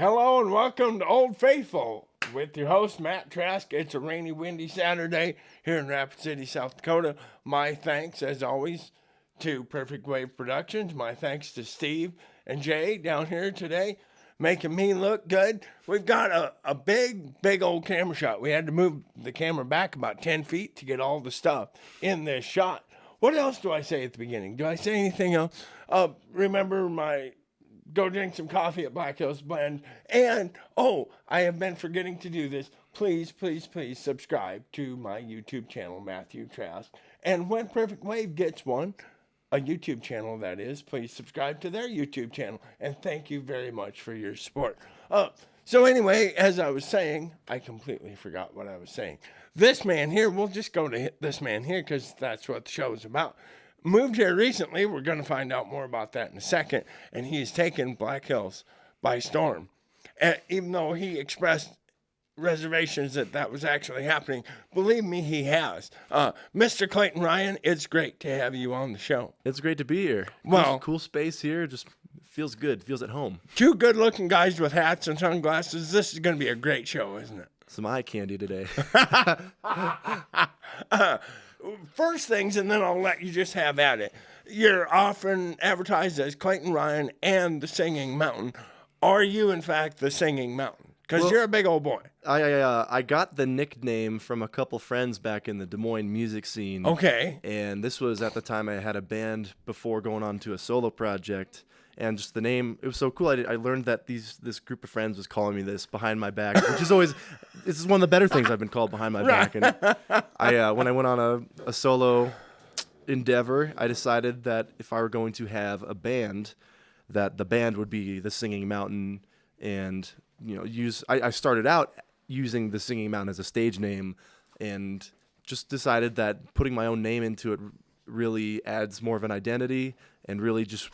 Hello and welcome to Old Faithful with your host, Matt Trask. It's a rainy, windy Saturday here in Rapid City, South Dakota. My thanks, as always, to Perfect Wave Productions. My thanks to Steve and Jay down here today, making me look good. We've got a big old camera shot. We had to move the camera back about 10 feet to get all the stuff in this shot. What else do I say at the beginning? Do I say anything else? Remember my... Go drink some coffee at Black Hills Blend. And, I have been forgetting to do this. Please subscribe to my YouTube channel, Matthew Trask. And when Perfect Wave gets one, a YouTube channel that is, please subscribe to their YouTube channel. And thank you very much for your support. So anyway, as I was saying, I completely forgot what I was saying. This man here, we'll just go to this man here because that's what the show is about. Moved here recently. We're going to find out more about that in a second. And he's taken Black Hills by storm. And even though he expressed reservations that was actually happening, believe me, he has. Mr. Clayton Ryan, it's great to have you on the show. It's great to be here. Well, cool space here. Just feels good. Feels at home. Two good-looking guys with hats and sunglasses. This is going to be a great show, isn't it? Some eye candy today. First things, and then I'll let you just have at it. You're often advertised as Clayton Ryan and the Singing Mountain. Are you, in fact, the Singing Mountain? Because you're a big old boy. I got the nickname from a couple friends back in the Des Moines music scene. Okay. And this was at the time I had a band before going on to a solo project. And just the name, it was so cool. I learned that this group of friends was calling me this behind my back, which is always, this is one of the better things I've been called behind my back. And when I went on a solo endeavor, I decided that if I were going to have a band, that the band would be the Singing Mountain. And I started out using the Singing Mountain as a stage name, and just decided that putting my own name into it really adds more of an identity and really just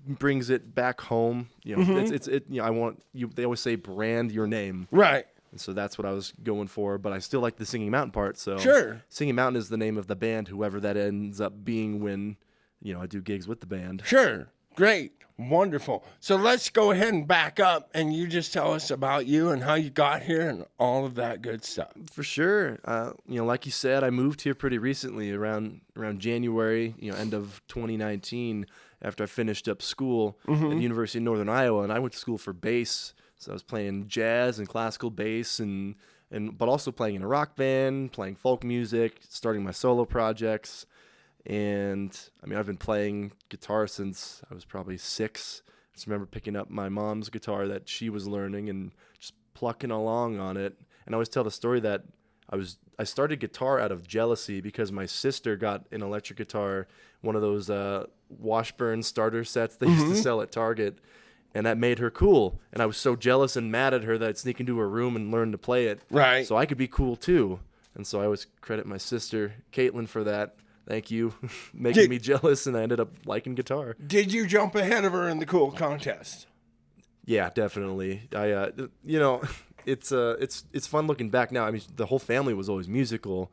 brings it back home. I want you. They always say brand your name, right? And so that's what I was going for. But I still like the Singing Mountain part. So sure, Singing Mountain is the name of the band, whoever that ends up being when I do gigs with the band. Sure, great, wonderful. So let's go ahead and back up, and you just tell us about you and how you got here and all of that good stuff. For sure. Like you said, I moved here pretty recently, around January, end of 2019. After I finished up school at the University of Northern Iowa, and I went to school for bass. So I was playing jazz and classical bass, but also playing in a rock band, playing folk music, starting my solo projects. And I've been playing guitar since I was probably 6. I just remember picking up my mom's guitar that she was learning and just plucking along on it. And I always tell the story that I started guitar out of jealousy because my sister got an electric guitar, one of those Washburn starter sets they used to sell at Target, and that made her cool. And I was so jealous and mad at her that I'd sneak into her room and learn to play it. Right. So I could be cool too. And so I always credit my sister, Caitlin, for that. Thank you, making me jealous, and I ended up liking guitar. Did you jump ahead of her in the cool contest? Yeah, definitely. It's fun looking back now. The whole family was always musical,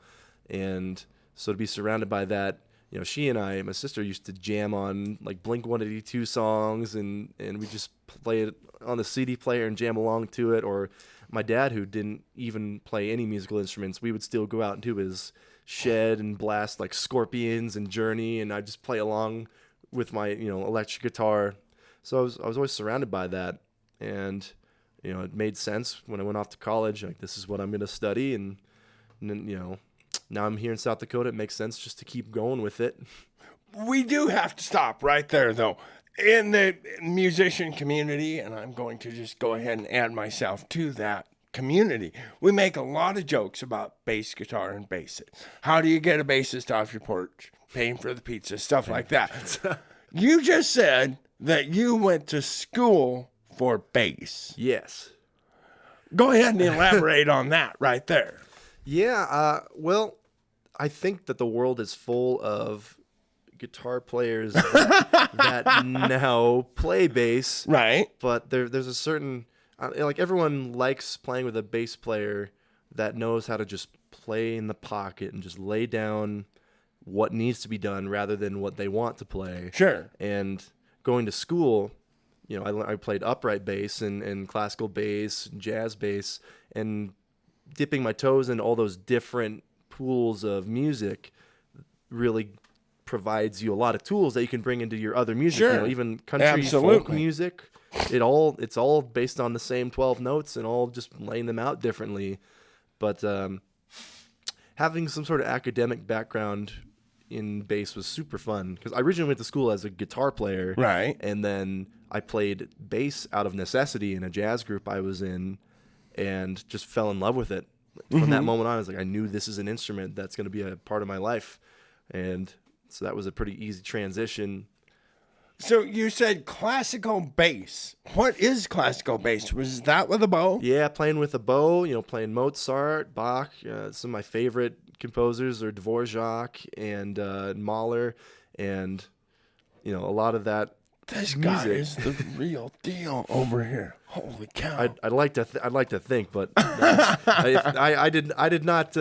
and so to be surrounded by that, she and my sister used to jam on like Blink-182 songs, and we just play it on the CD player and jam along to it. Or my dad, who didn't even play any musical instruments, we would still go out into his shed and blast like Scorpions and Journey, and I'd just play along with my electric guitar. So I was always surrounded by that, and it made sense when I went off to college. Like, this is what I'm going to study, and then now I'm here in South Dakota. It makes sense just to keep going with it. We do have to stop right there, though. In the musician community, and I'm going to just go ahead and add myself to that community, we make a lot of jokes about bass guitar and bassist. How do you get a bassist off your porch? Paying for the pizza, stuff like that. You just said that you went to school for bass. Yes. Go ahead and elaborate on that right there. Yeah, well, I think that the world is full of guitar players that now play bass. Right. But there's a certain, everyone likes playing with a bass player that knows how to just play in the pocket and just lay down what needs to be done rather than what they want to play. Sure. And going to school, I played upright bass and classical bass, jazz bass, and dipping my toes in all those different pools of music really provides you a lot of tools that you can bring into your other music. Sure. Even country folk music. It's all based on the same 12 notes and all just laying them out differently. But having some sort of academic background in bass was super fun because I originally went to school as a guitar player. Right. And then I played bass out of necessity in a jazz group I was in and just fell in love with it. From that moment on, I was like, I knew this is an instrument that's going to be a part of my life. And so that was a pretty easy transition. So you said classical bass. What is classical bass? Was that with a bow? Yeah, playing with a bow, playing Mozart, Bach. Some of my favorite composers are Dvorak and Mahler, and a lot of that. This music. guy is the real deal over here. Holy cow! I'd like to think, but I did not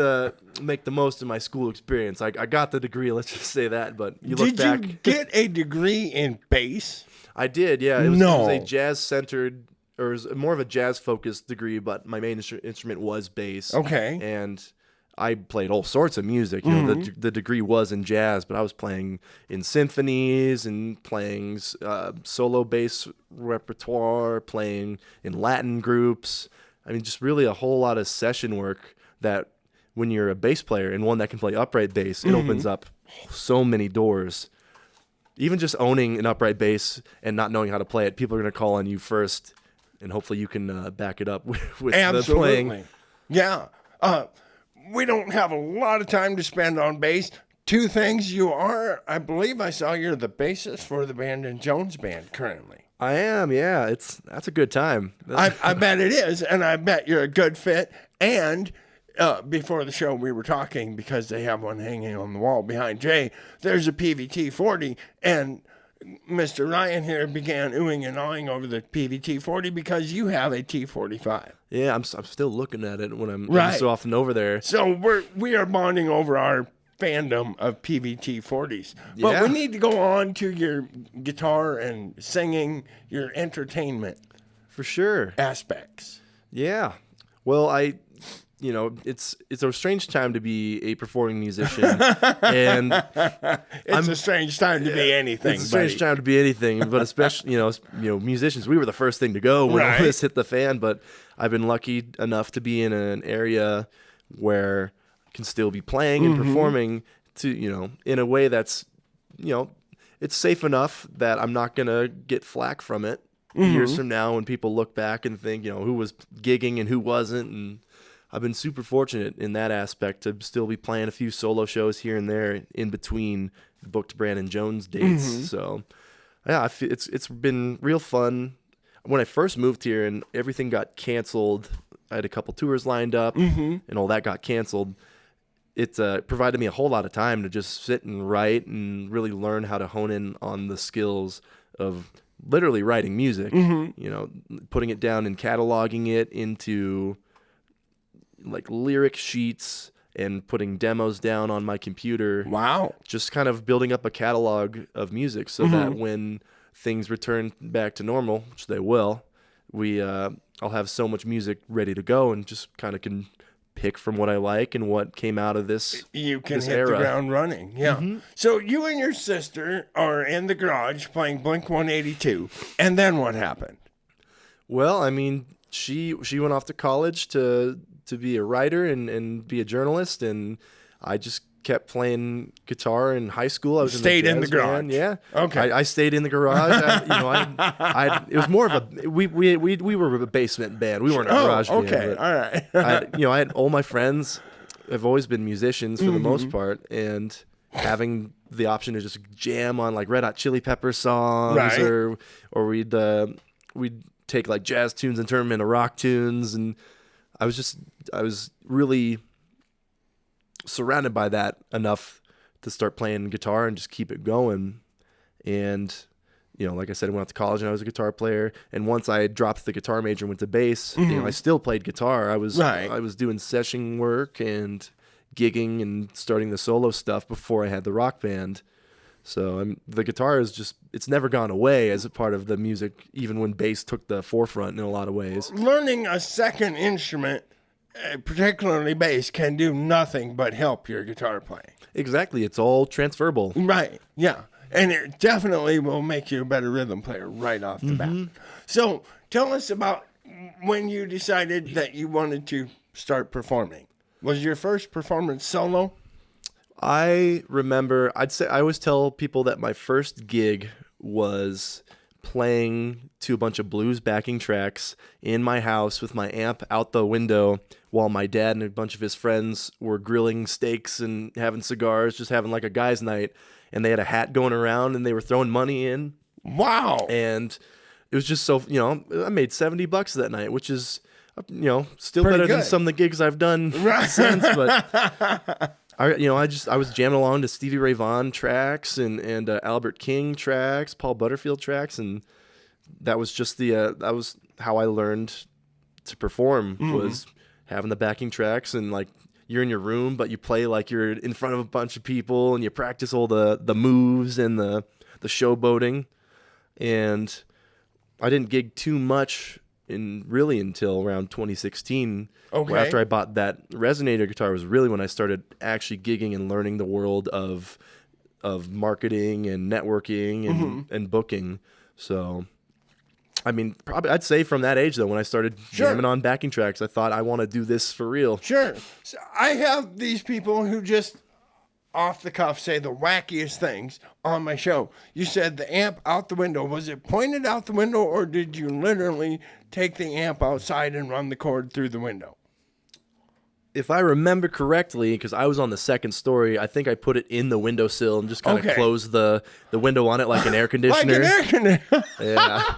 make the most of my school experience. I got the degree, let's just say that. But you look back. Did you get a degree in bass? I did. Yeah, it was a jazz centered, or it was more of a jazz focused degree. But my main instrument was bass. Okay, and I played all sorts of music. The degree was in jazz, but I was playing in symphonies and playing solo bass repertoire, playing in Latin groups. I mean, just really a whole lot of session work that when you're a bass player and one that can play upright bass, it opens up so many doors. Even just owning an upright bass and not knowing how to play it, people are going to call on you first, and hopefully you can back it up with the playing. Yeah. We don't have a lot of time to spend on bass. Two things. I believe I saw you're the bassist for the Bandon Jones Band currently. I am, yeah. That's a good time. I bet it is, and I bet you're a good fit. And before the show, we were talking because they have one hanging on the wall behind Jay. There's a PVT 40, and Mr. Ryan here began oohing and awing over the PVT 40 because you have a T45. Yeah, I'm still looking at it when I'm so often over there. So we are bonding over our fandom of PVT 40s. But we need to go on to your guitar and singing, your entertainment. For sure. Aspects. Yeah. Well, it's a strange time to be a performing musician, and it's a strange time to be anything. It's a strange time to be anything, but especially musicians. We were the first thing to go when all this hit the fan. But I've been lucky enough to be in an area where I can still be playing and performing to in a way that's it's safe enough that I'm not gonna get flack from it years from now when people look back and think who was gigging and who wasn't. And I've been super fortunate in that aspect to still be playing a few solo shows here and there in between booked Brandon Jones dates. So, yeah, it's been real fun. When I first moved here and everything got canceled, I had a couple tours lined up and all that got canceled. It provided me a whole lot of time to just sit and write and really learn how to hone in on the skills of literally writing music, putting it down and cataloging it into like lyric sheets and putting demos down on my computer. Wow. Just kind of building up a catalog of music so that when things return back to normal, which they will, I'll have so much music ready to go and just kind of can pick from what I like and what came out of this You can this hit era. the ground running. Yeah. So you and your sister are in the garage playing Blink-182. And then what happened? Well, I mean, she went off to college to be a writer and be a journalist, and I just kept playing guitar in high school. I was stayed in the garage. Band. Yeah. Okay. I stayed in the garage. It was more of a we were a basement band. We weren't a garage band. Okay. All right. I had all my friends have always been musicians for the most part, and having the option to just jam on like Red Hot Chili Pepper songs, or we'd take like jazz tunes and turn them into rock tunes, and I was really surrounded by that enough to start playing guitar and just keep it going. And like I said, I went out to college and I was a guitar player, and once I dropped the guitar major and went to bass, I still played guitar. I was doing session work and gigging and starting the solo stuff before I had the rock band. So the guitar is it's never gone away as a part of the music, even when bass took the forefront in a lot of ways. Learning a second instrument, particularly bass, can do nothing but help your guitar playing. Exactly. It's all transferable. Right, yeah. And it definitely will make you a better rhythm player right off the bat. So tell us about when you decided that you wanted to start performing. Was your first performance solo? I remember, I always tell people that my first gig was playing to a bunch of blues backing tracks in my house with my amp out the window while my dad and a bunch of his friends were grilling steaks and having cigars, just having like a guy's night. And they had a hat going around and they were throwing money in. Wow. And it was just so, I made $70 that night, which is, still Pretty better good. than some of the gigs I've done since. But I was jamming along to Stevie Ray Vaughan tracks and Albert King tracks, Paul Butterfield tracks. And that was just that was how I learned to perform, was having the backing tracks and like, you're in your room, but you play like you're in front of a bunch of people and you practice all the moves and the showboating. And I didn't gig too much until around 2016. Okay. After I bought that resonator guitar was really when I started actually gigging and learning the world of marketing and networking and booking. So I mean, probably I'd say from that age, though, when I started jamming on backing tracks, I thought I want to do this for real. Sure. So I have these people who just off the cuff say the wackiest things on my show. You said the amp out the window. Was it pointed out the window, or did you literally take the amp outside and run the cord through the window? If I remember correctly, because I was on the second story, I think I put it in the windowsill and just kind of closed the window on it like an air conditioner. Like an air conditioner. Yeah.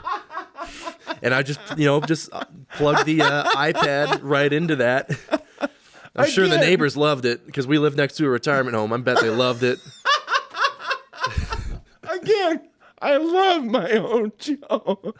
And I just plugged the iPad right into that. I'm sure the neighbors loved it because we live next to a retirement home. I bet they loved it. Again, I love my own show.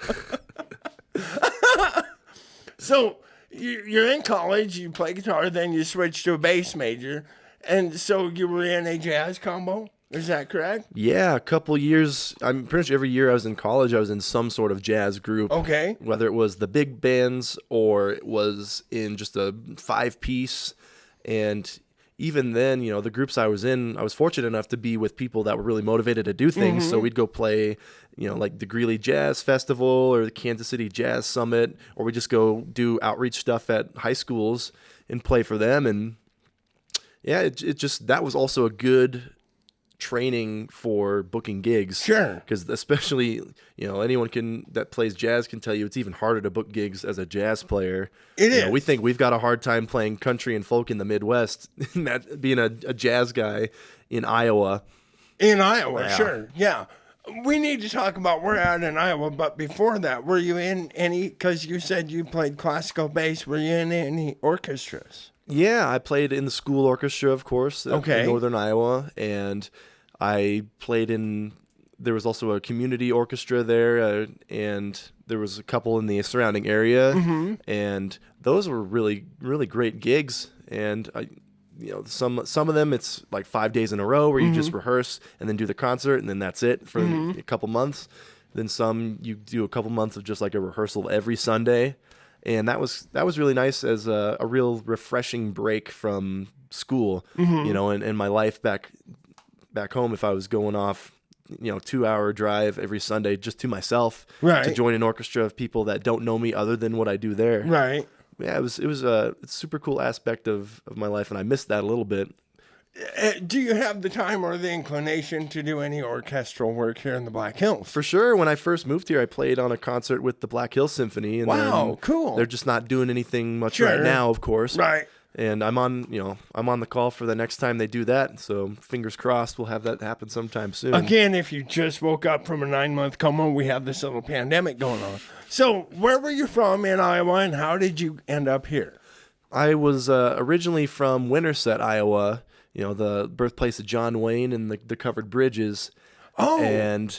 So you're in college, you play guitar, then you switch to a bass major. And so you were in a jazz combo? Is that correct? Yeah, a couple years. I'm pretty sure every year I was in college, I was in some sort of jazz group. Okay. Whether it was the big bands or it was in just a 5-piece. And even then, the groups I was in, I was fortunate enough to be with people that were really motivated to do things. So we'd go play, like the Greeley Jazz Festival or the Kansas City Jazz Summit, or we just go do outreach stuff at high schools and play for them. And yeah, it just, that was also a good training for booking gigs. Sure. Because especially, anyone that plays jazz can tell you it's even harder to book gigs as a jazz player. It is. We think we've got a hard time playing country and folk in the Midwest, being a jazz guy in Iowa. In Iowa, sure. Yeah. We need to talk about where at in Iowa, but before that, were you in any, because you said you played classical bass, were you in any orchestras? Yeah, I played in the school orchestra, of course, in northern Iowa, and I played there was also a community orchestra there, and there was a couple in the surrounding area, and those were really, really great gigs, and some of them, it's like 5 days in a row where you just rehearse and then do the concert, and then that's it for a couple months. Then some, you do a couple months of just like a rehearsal every Sunday. And that was really nice as a real refreshing break from school, and my life back home. If I was going off, 2-hour drive every Sunday just to myself to join an orchestra of people that don't know me other than what I do there. Right. Yeah, it's a super cool aspect of my life, and I missed that a little bit. Do you have the time or the inclination to do any orchestral work here in the Black Hills? For sure. When I first moved here, I played on a concert with the Black Hills Symphony. And wow, cool. They're just not doing anything much right now, of course. Right. And I'm on the call for the next time they do that. So fingers crossed we'll have that happen sometime soon. Again, if you just woke up from a 9-month coma, we have this little pandemic going on. So where were you from in Iowa, and how did you end up here? I was originally from Winterset, Iowa. The birthplace of John Wayne and the covered bridges. Oh. And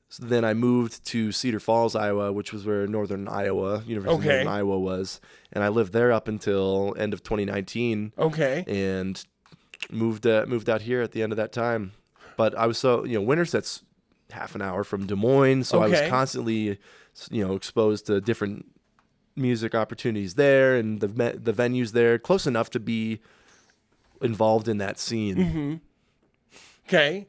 so then I moved to Cedar Falls, Iowa, which was where University of Northern Iowa was. And I lived there up until end of 2019. Okay. And moved out here at the end of that time. But I was so, Wintersets half an hour from Des Moines, so I was Okay. constantly, exposed to different music opportunities there and the venues there, close enough to be involved in that scene. Okay.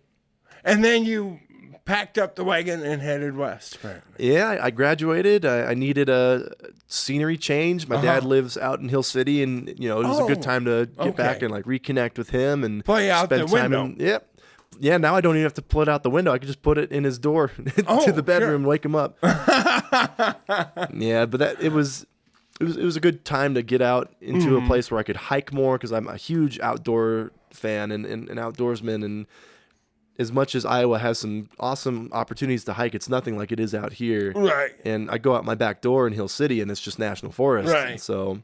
And then you packed up the wagon and headed west, apparently. Yeah, I graduated. I needed a scenery change. My dad lives out in Hill City, and it was a good time to get back okay. and like reconnect with him and Play out spend the time window. Yep. Yeah, now I don't even have to pull it out the window. I can just put it in his door to the bedroom and wake him up. Yeah, but it was a good time to get out into a place where I could hike more, because I'm a huge outdoor fan and outdoorsman, and as much as Iowa has some awesome opportunities to hike, it's nothing like it is out here. Right. And I go out my back door in Hill City, and it's just national forest. Right. And so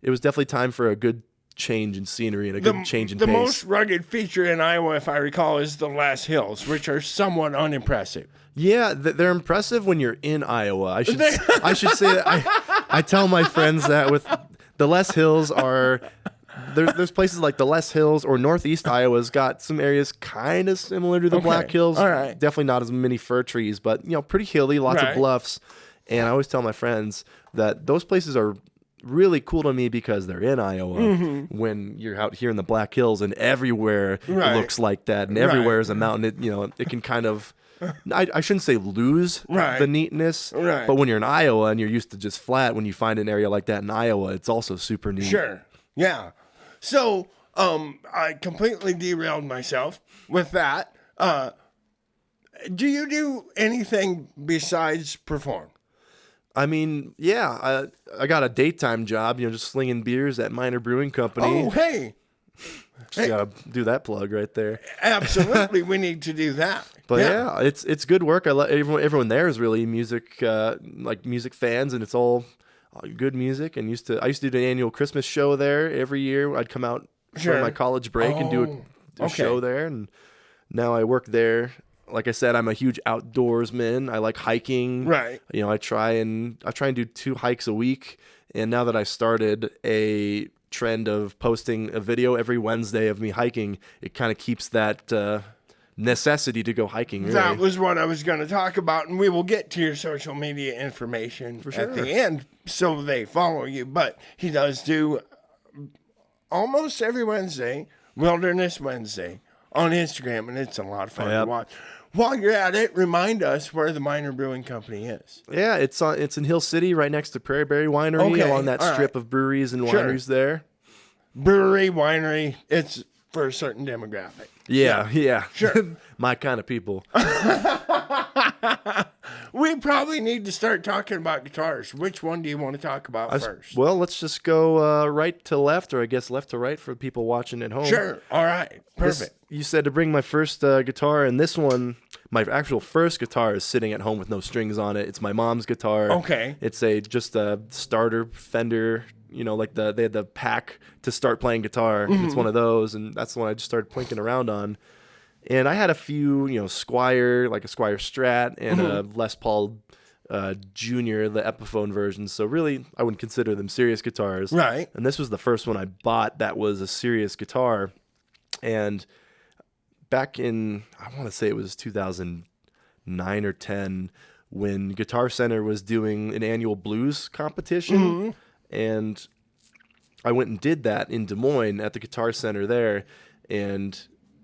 it was definitely time for a good change in scenery and a good change in the pace. most rugged feature in Iowa, if I recall, is the Les Hills, which are somewhat unimpressive. Yeah, they're impressive when you're in Iowa. I should say that. I tell my friends that with the Les Hills are. There's places like the Les Hills or Northeast Iowa's got some areas kind of similar to the Black Hills. All right. Definitely not as many fir trees, but pretty hilly, lots of bluffs. And I always tell my friends that those places are really cool to me because they're in Iowa. When you're out here in the Black Hills and everywhere it looks like that, and everywhere is a mountain. It can kind of. I shouldn't say lose the neatness, but when you're in Iowa and you're used to just flat, when you find an area like that in Iowa, it's also super neat. Sure. Yeah. So, I completely derailed myself with that. Do you do anything besides perform? I mean, yeah, I got a daytime job, just slinging beers at Minor Brewing Company. Oh, hey. Just gotta do that plug right there. Absolutely, we need to do that. But yeah, it's good work. I love everyone there is really music fans, and it's all good music. And I used to do an annual Christmas show there every year. I'd come out for my college break and do a show there. And now I work there. Like I said, I'm a huge outdoorsman. I like hiking. Right. I try and do 2 hikes a week. And now that I started a trend of posting a video every Wednesday of me hiking, it kind of keeps that necessity to go hiking. Really. That was what I was going to talk about, and we will get to your social media information at the end so they follow you. But he does do almost every Wednesday, Wilderness Wednesday, on Instagram, and it's a lot of fun to watch. While you're at it, remind us where the Minor Brewing Company is. Yeah, it's in Hill City, right next to Prairie Berry Winery, along that strip of breweries and wineries there. Brewery, winery, it's for a certain demographic. Yeah. Sure. My kind of people. We probably need to start talking about guitars. Which one do you want to talk about first? Well, let's just go right to left, or I guess left to right for people watching at home. Sure. All right. Perfect. You said to bring my first guitar, and this one, my actual first guitar, is sitting at home with no strings on it. It's my mom's guitar. Okay. It's just a starter Fender. Like they had the pack to start playing guitar. It's one of those, and that's the one I just started plinking around on. And I had a few, Squire, like a Squire Strat, and a Les Paul Junior, the Epiphone version. So really, I wouldn't consider them serious guitars. Right. And this was the first one I bought that was a serious guitar. And back in, I want to say it was 2009 or 10, when Guitar Center was doing an annual blues competition. And I went and did that in Des Moines at the Guitar Center there, and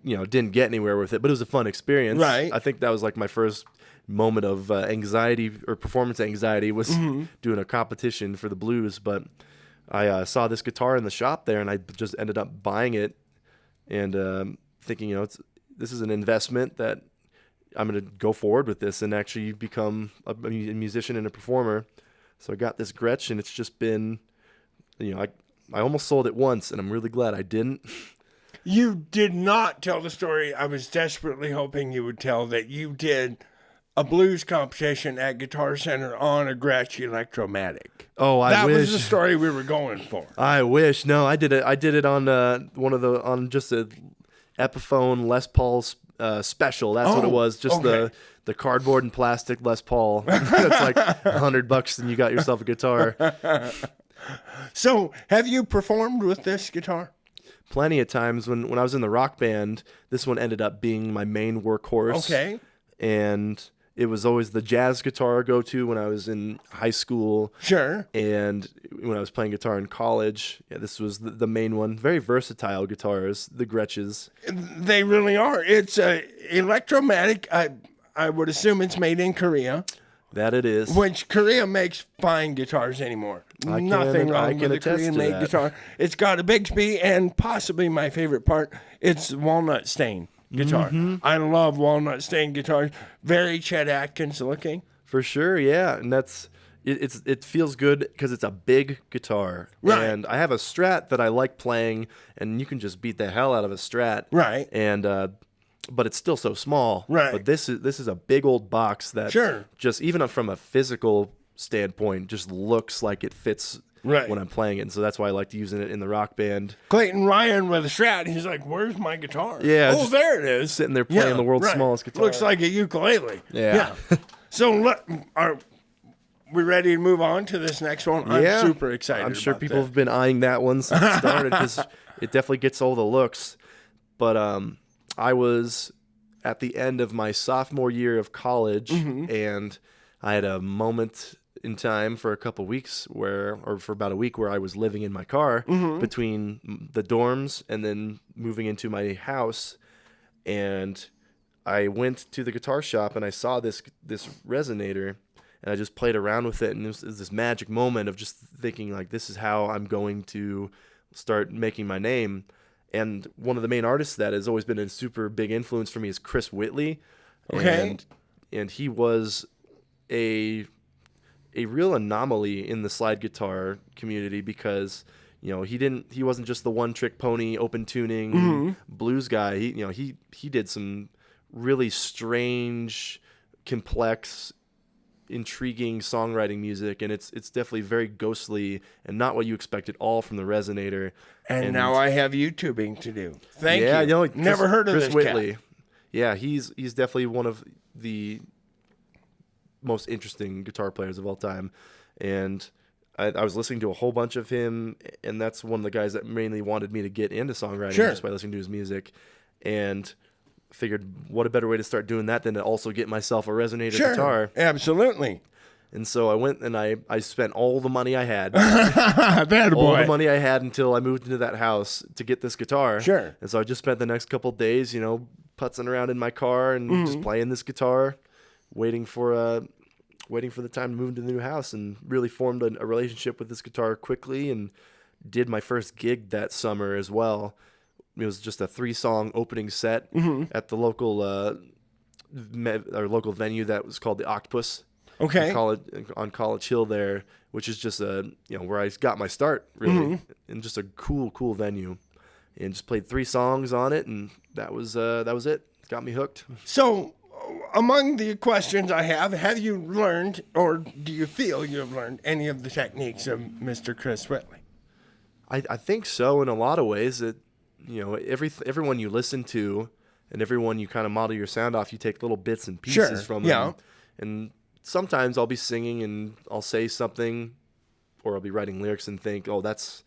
didn't get anywhere with it, but it was a fun experience. Right. I think that was like my first moment of anxiety or performance anxiety was doing a competition for the blues. But I saw this guitar in the shop there, and I just ended up buying it, and thinking, this is an investment that I'm going to go forward with this and actually become a musician and a performer. So I got this Gretsch, and it's just been, I almost sold it once, and I'm really glad I didn't. You did not tell the story I was desperately hoping you would tell, that you did a blues competition at Guitar Center on a Gretsch Electromatic. Oh, that was the story we were going for. I wish. No, I did it on on just a Epiphone Les Paul special. That's what it was. Just the cardboard and plastic Les Paul. That's like $100, and you got yourself a guitar. So, have you performed with this guitar? plenty of times when I was in the rock band, this one ended up being my main workhorse. Okay. And it was always the jazz guitar go-to when I was in high school. Sure. And when I was playing guitar in college, this was the main one. Very versatile guitars, the Gretches. They really are. It's electromatic. I would assume it's made in Korea. That it is. Which Korea makes fine guitars anymore. Nothing wrong with a Korean-made guitar. It's got a Bigsby, and possibly my favorite part, it's walnut stain guitar. Mm-hmm. I love walnut stain guitars. Very Chet Atkins looking. For sure, yeah. And it feels good because it's a big guitar. Right. And I have a Strat that I like playing, and you can just beat the hell out of a Strat. Right. And but it's still so small. Right. But this is a big old box that Sure. just even from a physical standpoint just looks like it fits Right. when I'm playing it. And so that's why I like using it in the rock band. Clayton Ryan with a Strat, he's like, where's my guitar? Yeah, Oh, just there it is. Sitting there playing the world's right. smallest guitar. Looks like a ukulele. Yeah. So are we ready to move on to this next one? I'm super excited. I'm sure about people that. have been eyeing that one since it started because it definitely gets all the looks. But I was at the end of my sophomore year of college, and I had a moment in time for a couple weeks or for about a week where I was living in my car between the dorms and then moving into my house. And I went to the guitar shop and I saw this resonator, and I just played around with it. And it was this magic moment of just thinking, like, this is how I'm going to start making my name. And one of the main artists that has always been a super big influence for me is Chris Whitley. Okay. And he was a real anomaly in the slide guitar community because, he wasn't just the one trick pony open tuning blues guy. He did some really strange, complex, intriguing songwriting music, and it's definitely very ghostly and not what you expect at all from the resonator. And now I have YouTubing to do. Thank you. Never heard of Chris this Whitley. cat. Yeah, he's definitely one of the most interesting guitar players of all time. And I was listening to a whole bunch of him, and that's one of the guys that mainly wanted me to get into songwriting just by listening to his music. And figured what a better way to start doing that than to also get myself a resonator guitar. Absolutely. And so I went and I spent all the money I had. Bad boy. All the money I had until I moved into that house to get this guitar. Sure. And so I just spent the next couple of days, putzing around in my car and just playing this guitar, waiting for the time to move into the new house, and really formed a relationship with this guitar quickly, and did my first gig that summer as well. It was just a 3-song opening set at the local local venue that was called the Octopus. Okay. On College Hill there, which is just where I got my start really, and just a cool venue, and just played 3 songs on it, and that was it. It got me hooked. So, among the questions I have you learned, or do you feel you have learned any of the techniques of Mr. Chris Whitley? I think so in a lot of ways. That everyone you listen to and everyone you kind of model your sound off, you take little bits and pieces from them. And sometimes I'll be singing and I'll say something, or I'll be writing lyrics and think, oh, that's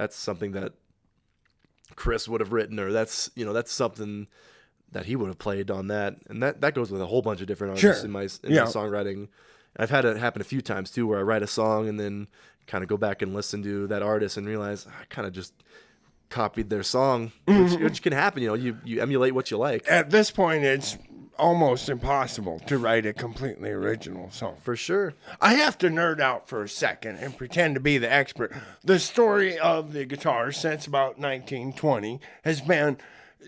something that Chris would have written, or that's something that he would have played on that. And that goes with a whole bunch of different artists in my songwriting. I've had it happen a few times too, where I write a song and then kind of go back and listen to that artist and realize I kind of just copied their song, which can happen. You emulate what you like. At this point, it's almost impossible to write a completely original song. For sure. I have to nerd out for a second and pretend to be the expert. The story of the guitar since about 1920 has been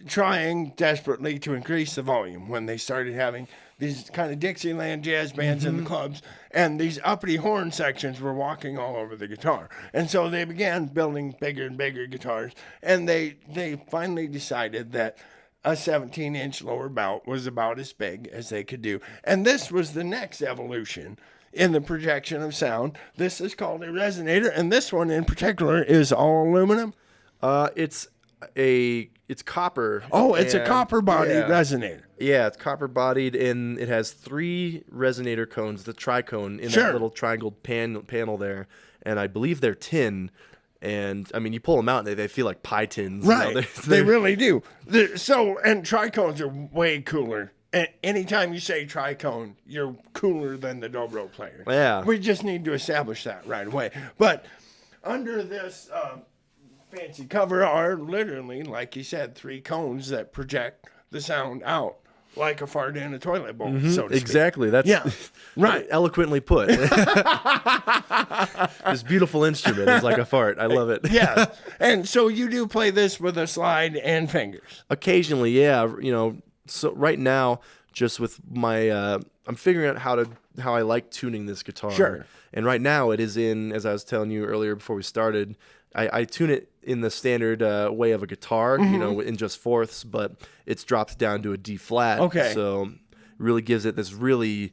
trying desperately to increase the volume when they started having these kind of Dixieland jazz bands in the clubs, and these uppity horn sections were walking all over the guitar. And so they began building bigger and bigger guitars, and they finally decided that a 17-inch lower bout was about as big as they could do. And this was the next evolution in the projection of sound. This is called a resonator, and this one in particular is all aluminum. It's copper. Oh, it's a copper-bodied resonator. Yeah, it's copper-bodied, and it has 3 resonator cones, the tricone, in that little triangle panel there. And I believe they're tin. And I mean, you pull them out, and they feel like pie tins. Right. You know, They really do. And tricones are way cooler. And anytime you say tricone, you're cooler than the dobro player. Yeah. We just need to establish that right away. But under this fancy cover are literally, like you said, 3 cones that project the sound out like a fart in a toilet bowl, so to speak. Exactly. That's right. Eloquently put. This beautiful instrument is like a fart. I love it. Yeah. And so you do play this with a slide and fingers. Occasionally, yeah. You know, so right now, just with my, I'm figuring out how I like tuning this guitar. Sure. And right now, it is in, as I was telling you earlier before we started, I tune it in the standard way of a guitar, you know, in just fourths, but it's dropped down to a D flat. Okay. So it really gives it this really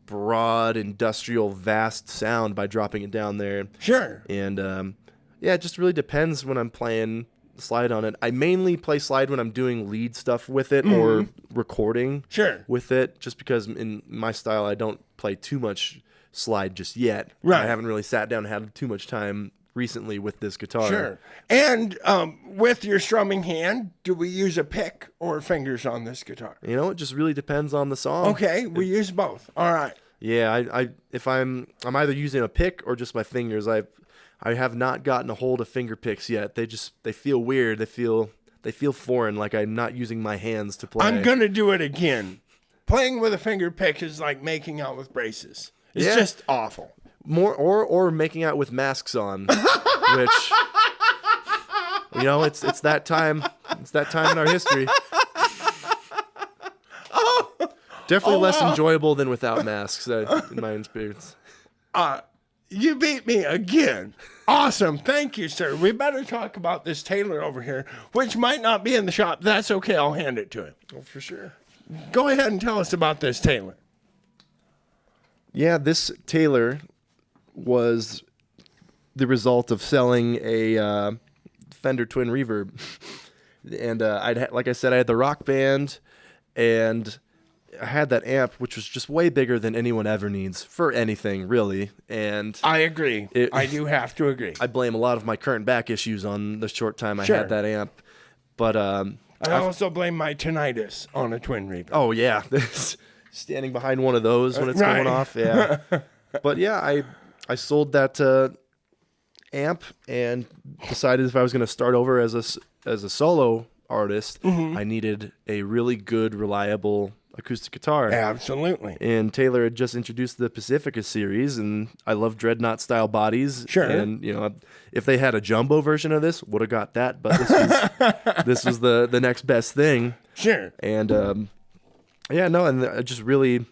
broad, industrial, vast sound by dropping it down there. Sure. And yeah, it just really depends when I'm playing slide on it. I mainly play slide when I'm doing lead stuff with it or recording with it, just because in my style, I don't play too much slide just yet. Right. I haven't really sat down and had too much time recently with this guitar. Sure. And with your strumming hand, do we use a pick or fingers on this guitar? You know, it just really depends on the song. Okay, we use both. All right. Yeah, if I'm either using a pick or just my fingers. I have not gotten a hold of finger picks yet. They feel weird. They feel foreign, like I'm not using my hands to play. I'm gonna do it again. Playing with a finger pick is like making out with braces. It's just awful. More or making out with masks on, which, you know, it's that time. It's that time in our history. Definitely less enjoyable than without masks, in my experience. You beat me again. Awesome. Thank you, sir. We better talk about this Taylor over here, which might not be in the shop. That's okay. I'll hand it to him. Oh, for sure. Go ahead and tell us about this Taylor. Yeah, this Taylor was the result of selling a Fender Twin Reverb. And like I said, I had the Rock Band, and I had that amp, which was just way bigger than anyone ever needs for anything, really. And I agree. I do have to agree. I blame a lot of my current back issues on the short time I had that amp. But I also blame my tinnitus on a Twin Reverb. Oh, yeah. Standing behind one of those when it's going off. Yeah. But yeah, I sold that amp and decided if I was going to start over as a solo artist, I needed a really good, reliable acoustic guitar. Absolutely. And Taylor had just introduced the Pacifica series, and I love dreadnought style bodies. Sure. And you know, if they had a jumbo version of this, would have got that. But this was the next best thing. Sure. And yeah, no, and I just really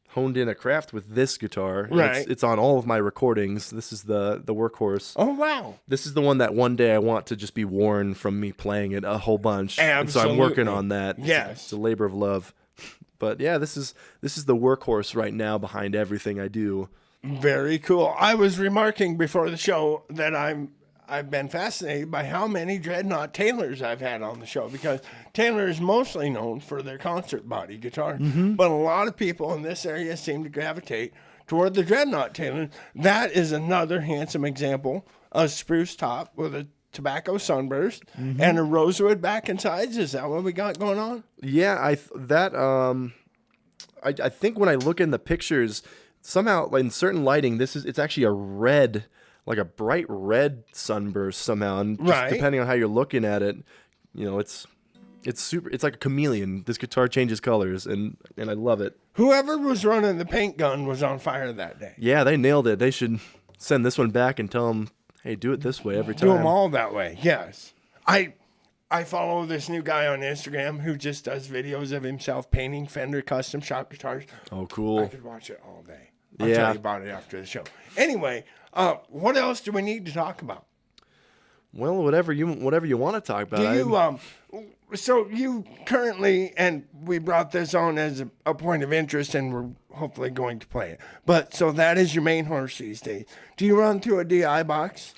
honed in a craft with this guitar. Right. It's on all of my recordings. This is the workhorse. Oh, wow. This is the one that one day I want to just be worn from me playing it a whole bunch. Absolutely. And so I'm working on that. Yes. It's a labor of love. But yeah, this is the workhorse right now behind everything I do. Very cool. I was remarking before the show that I've been fascinated by how many Dreadnought Taylors I've had on the show, because Taylor is mostly known for their concert body guitar, but a lot of people in this area seem to gravitate toward the Dreadnought Taylor. That is another handsome example, a spruce top with a tobacco sunburst and a rosewood back and sides. Is that what we got going on? Yeah, I think when I look in the pictures, somehow in certain lighting, it's actually a red, like a bright red sunburst somehow, and just depending on how you're looking at it, you know, it's super. It's like a chameleon. This guitar changes colors, and I love it. Whoever was running the paint gun was on fire that day. Yeah, they nailed it. They should send this one back and tell them, hey, do it this way every time. Do them all that way. Yes. I follow this new guy on Instagram who just does videos of himself painting Fender custom shop guitars. Oh, cool. I could watch it all day. I'll tell you about it after the show. Anyway, what else do we need to talk about? Well, whatever you want to talk about. Do you so you currently, and we brought this on as a point of interest, and we're hopefully going to play it. But so that is your main horse these days. Do you run through a DI box?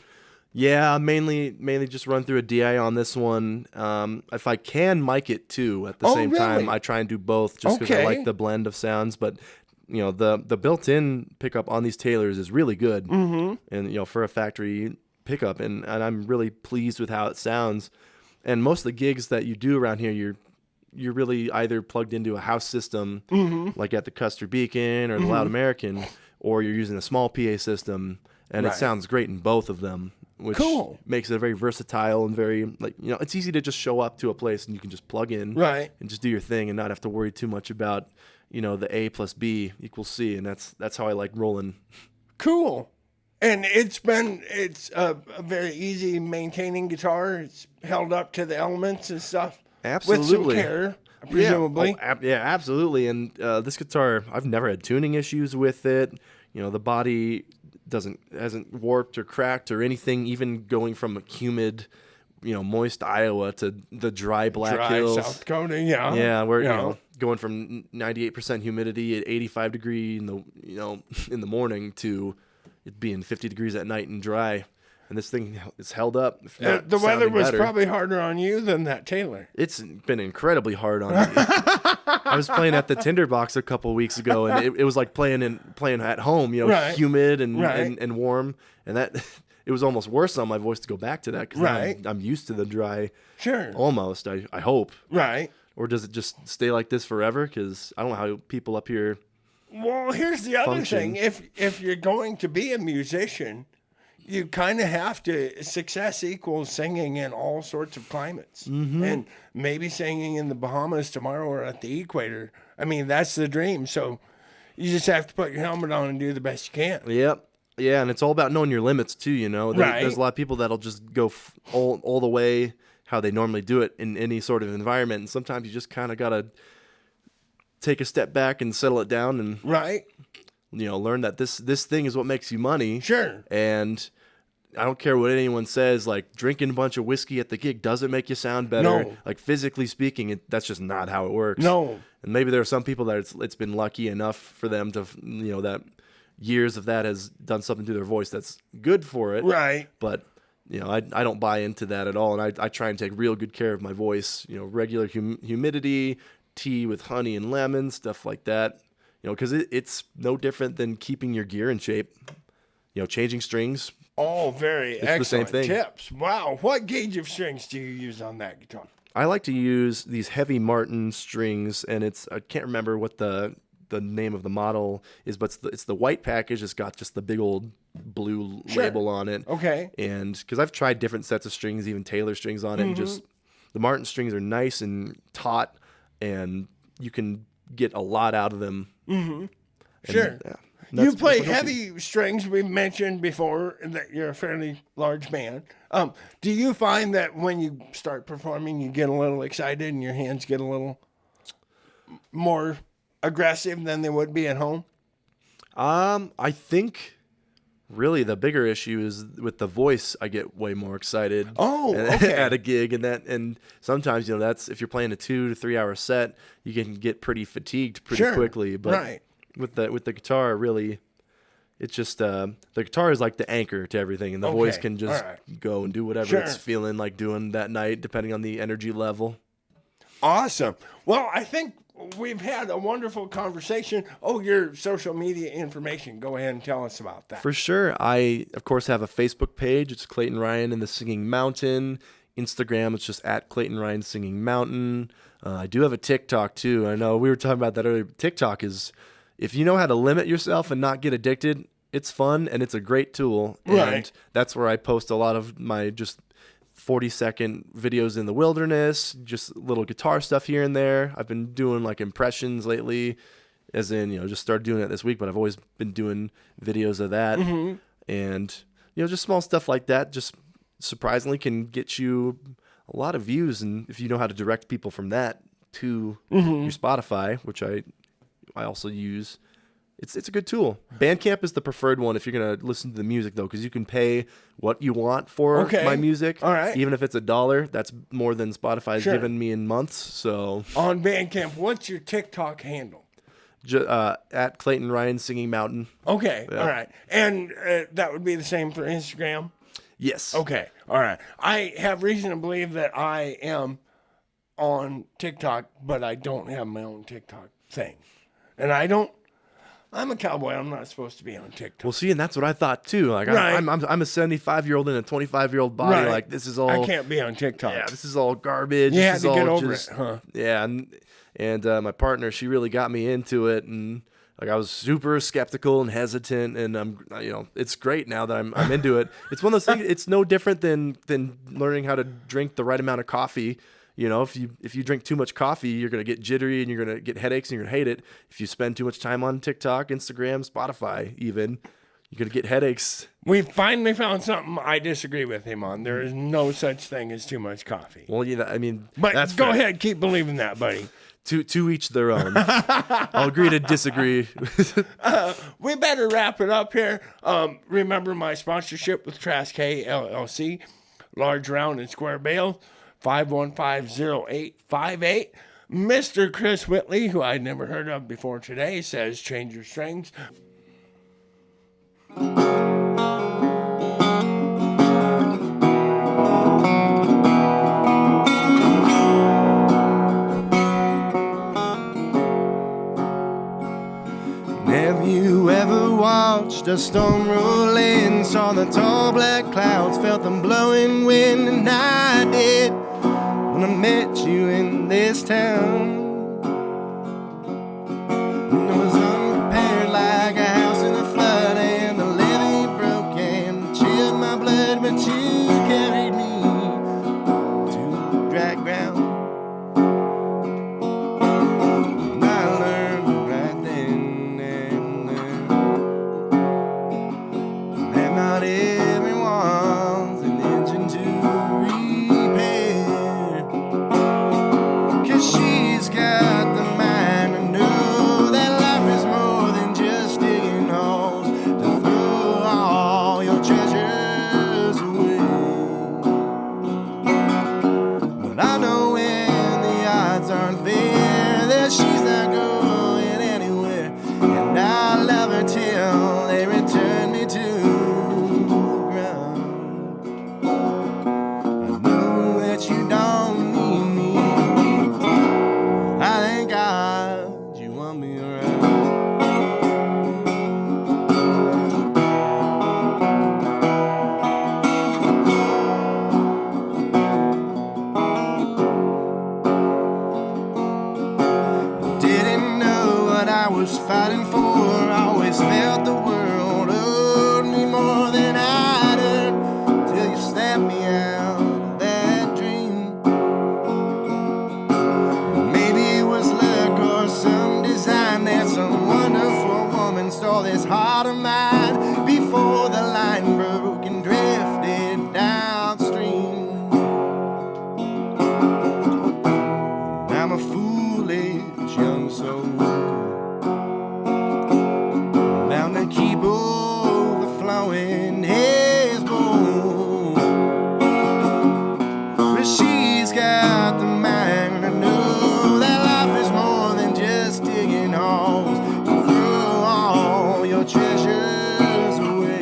Yeah, mainly just run through a DI on this one. If I can mic it too at the same time, I try and do both just because I like the blend of sounds. But you know, the built-in pickup on these Taylors is really good, and you know, for a factory pickup, and I'm really pleased with how it sounds. And most of the gigs that you do around here, you're really either plugged into a house system, like at the Custer Beacon or the Loud American, or you're using a small PA system, and it sounds great in both of them, which makes it very versatile and very, like, you know, it's easy to just show up to a place and you can just plug in and just do your thing and not have to worry too much about, you know, the A plus B equals C, and that's how I like rolling. Cool. And it's a very easy maintaining guitar. It's held up to the elements and stuff. Absolutely. With some care, presumably. Yeah, absolutely. And this guitar, I've never had tuning issues with it. You know, the body hasn't warped or cracked or anything, even going from a humid, you know, moist Iowa to the dry Black Hills. South Dakota, yeah. Yeah, we're, you know, going from 98% humidity at 85 degree in the morning to it being 50 degrees at night and dry. And this thing is held up. The weather was probably harder on you than that Taylor. It's been incredibly hard on me. I was playing at the Tinderbox a couple of weeks ago, and it was like playing at home, you know, humid and warm. And that it was almost worse on my voice to go back to that because I'm used to the dry. Sure. Almost, I hope. Right. Or does it just stay like this forever? Because I don't know how people up here. Well, here's the other thing. If you're going to be a musician, you kind of have to, success equals singing in all sorts of climates. And maybe singing in the Bahamas tomorrow or at the equator. I mean, that's the dream. So you just have to put your helmet on and do the best you can. Yep. Yeah, and it's all about knowing your limits too, you know. There's a lot of people that'll just go all the way how they normally do it in any sort of environment. And sometimes you just kind of got to take a step back and settle it down and you know, learn that this thing is what makes you money. Sure. And I don't care what anyone says, like drinking a bunch of whiskey at the gig doesn't make you sound better. No. Like physically speaking, that's just not how it works. No. And maybe there are some people that it's been lucky enough for them to, you know, that years of that has done something to their voice that's good for it. Right. But, you know, I don't buy into that at all. And I try and take real good care of my voice, you know, regular humidity, tea with honey and lemon, stuff like that, you know, because it's no different than keeping your gear in shape, you know, changing strings. All very excellent the same thing. tips. Wow. What gauge of strings do you use on that guitar? I like to use these heavy Martin strings, and I can't remember what the name of the model is, but it's the white package. It's got just the big old blue label on it. Okay. And because I've tried different sets of strings, even Taylor strings on it, and just the Martin strings are nice and taut, and you can get a lot out of them. Sure. You play heavy strings. We mentioned before that you're a fairly large man. Do you find that when you start performing, you get a little excited and your hands get a little more aggressive than they would be at home? I think really the bigger issue is with the voice. I get way more excited at a gig, and sometimes, you know, that's if you're playing a 2 to 3 hour set, you can get pretty fatigued pretty quickly. But with the guitar, really, it's just the guitar is like the anchor to everything, and the voice can just go and do whatever it's feeling like doing that night, depending on the energy level. Awesome. Well, I think we've had a wonderful conversation. Oh, your social media information. Go ahead and tell us about that. For sure. I, of course, have a Facebook page. It's Clayton Ryan and the Singing Mountain. Instagram, it's just at Clayton Ryan Singing Mountain. I do have a TikTok, too. I know we were talking about that earlier. TikTok is, if you know how to limit yourself and not get addicted, it's fun and it's a great tool. And that's where I post a lot of my just 40-second videos in the wilderness, just little guitar stuff here and there. I've been doing like impressions lately, as in, you know, just started doing it this week, but I've always been doing videos of that. And, you know, just small stuff like that just surprisingly can get you a lot of views. And if you know how to direct people from that to your Spotify, which I also use, it's a good tool. Bandcamp is the preferred one if you're going to listen to the music, though, because you can pay what you want for my music. All right. Even if it's $1, that's more than Spotify's given me in months. So on Bandcamp, what's your TikTok handle? At Clayton Ryan Singing Mountain. Okay. All right. And that would be the same for Instagram? Yes. Okay. All right. I have reason to believe that I am on TikTok, but I don't have my own TikTok thing. And I don't I'm a cowboy. I'm not supposed to be on TikTok. Well, see, and that's what I thought too. Like, Right. I'm a 75-year-old in a 25-year-old body. Right. Like, this is all. I can't be on TikTok. Yeah, this is all garbage. You This had is to get all over just, it, huh? Yeah, and my partner, she really got me into it, and like I was super skeptical and hesitant, and it's great now that I'm into it. It's one of those things. It's no different than learning how to drink the right amount of coffee. You know, if you drink too much coffee, you're gonna get jittery and you're gonna get headaches and you're gonna hate it. If you spend too much time on TikTok, Instagram, Spotify, even, you're gonna get headaches. We finally found something I disagree with him on. There is no such thing as too much coffee. Well, I mean, But that's go fair. ahead, keep believing that, buddy. To each their own. I'll agree to disagree. We better wrap it up here. Remember my sponsorship with Trask Hay LLC, large round and square bale, 515-0858. Mr. Chris Whitley, who I'd never heard of before today, says change your strings. Have you ever watched a storm roll in? Saw the tall black clouds, felt them blowing wind, and I did when I met you in this town. And I was unprepared like a house in a flood, and the levee broke and chilled my blood, but you carried me to dry ground. And I learned right then and there that not everyone's an engine to repair, 'cause she's got the mind to know that life is more than just digging holes to throw all your treasures away. But I know when the odds aren't fair that she's not going anywhere, and I love her till they return me to the ground. I know that you don't need me. I thank God you want me around. Didn't know what I was fighting for. I always felt the world owed me more than I'd earned, till you snapped me out of that dream. Maybe it was luck or some design that some wonderful woman stole this heart of mine before the line broke and drifted downstream. I'm a foolish young soul, bound to keep overflowing his bowl. But she's got the mind to know that life is more than just digging holes to throw all your treasures away.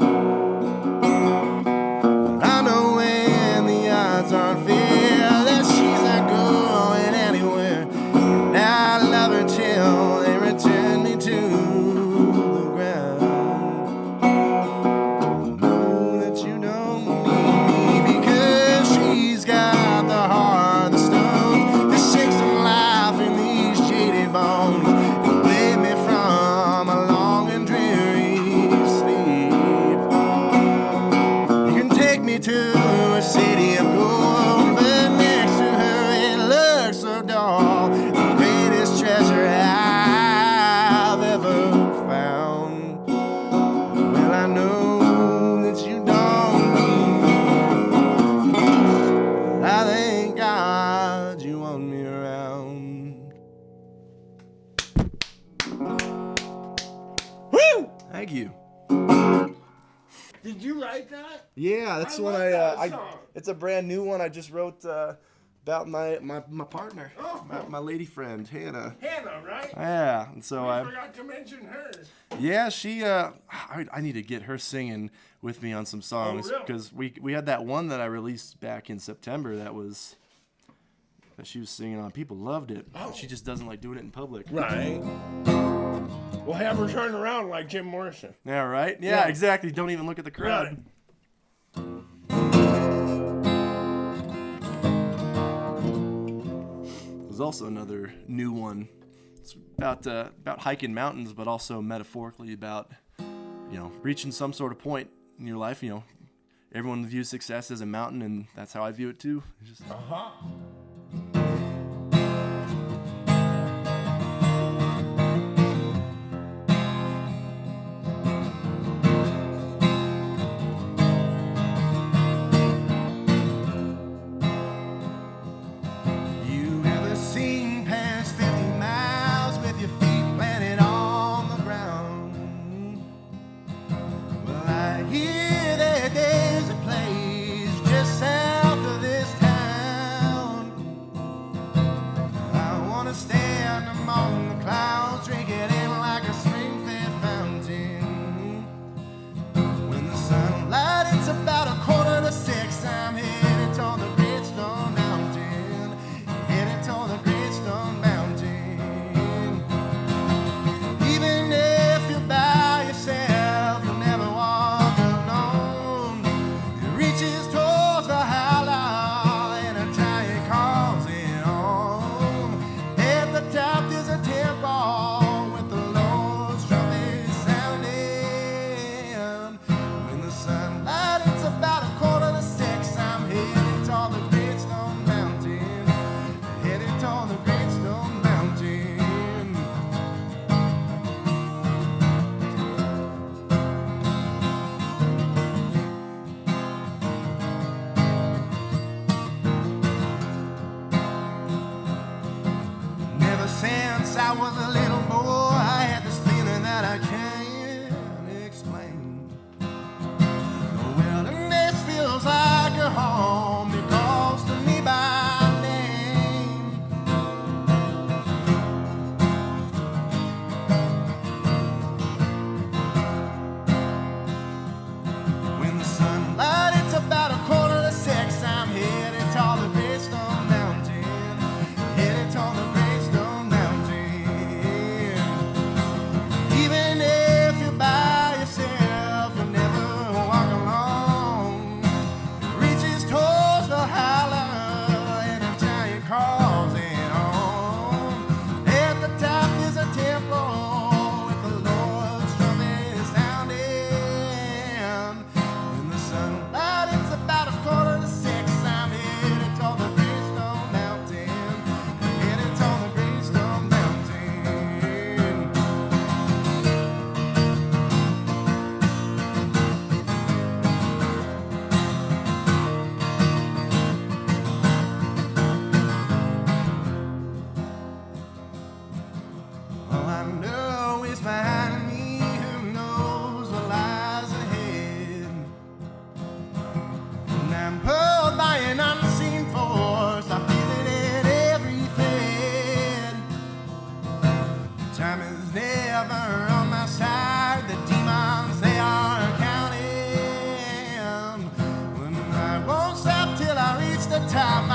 But I know when the odds aren't fair that she's not going anywhere, and I love her till they return me to the ground. I know that you don't need me because she's got the heart of stone that shakes some life in these jaded bones and blame me from a long and dreary sleep. You can take me to a city of gold, but next to her it looks so dull. The greatest treasure I've ever found. Well, I know that you don't need me. I thank God you want me around. Woo! Thank you. Did you write that? Yeah, that's I one love I. that song. It's a brand new one I just wrote about my partner, Oh. my lady friend Hannah. Hannah, right? Yeah, and so I I. forgot to mention hers. Yeah, she. I need to get her singing with me on some songs really? because we had that one that I released back in September that she was singing on. People loved it. Oh. She just doesn't like doing it in public. Right. We'll have her turn around like Jim Morrison. Yeah, right? Yeah, exactly. Don't even look at the crowd. Right. There's also another new one. It's about hiking mountains, but also metaphorically about, reaching some sort of point in your life. Everyone views success as a mountain, and that's how I view it too. It's just, You ever seen past 50 miles with your feet planted on the ground? Well, I hear that there's a place just south of this town. I wanna stand among the clouds, drink it in like a spring-fed fountain. When the sunlight, it's about 5:45, I'm headed toward the Great Stone Mountain. Headed toward the Great Stone Mountain. Even if you're by yourself, you'll never walk alone. It reaches towards the hollow, and a giant calls it home. At the top there's a temple with the Lord's trumpet sounding. When the sunlight, it's about 5:45, I'm headed toward the Great Stone Mountain. Headed toward the Great Stone Mountain. Never since I was a little boy, I had this feeling that I can't explain. The wilderness feels like a home. It calls to me by name. When the sunlight, it's about 5:45, I'm headed toward the Great Stone Mountain. Headed toward the Great Stone Mountain. Even if you're by yourself, you'll never walk alone. It reaches towards the hollow, and a giant calls it home. At the top is a temple with the Lord's trumpet sounding. When the sunlight, it's about 5:45, I'm headed toward the Great Stone Mountain. Headed toward the Great Stone Mountain. All I know is behind me, who knows what lies ahead. And I'm pulled by an unseen force, I feel it in every thread. Time is never on my side, the demons, they are counting. When I won't stop till I reach the top,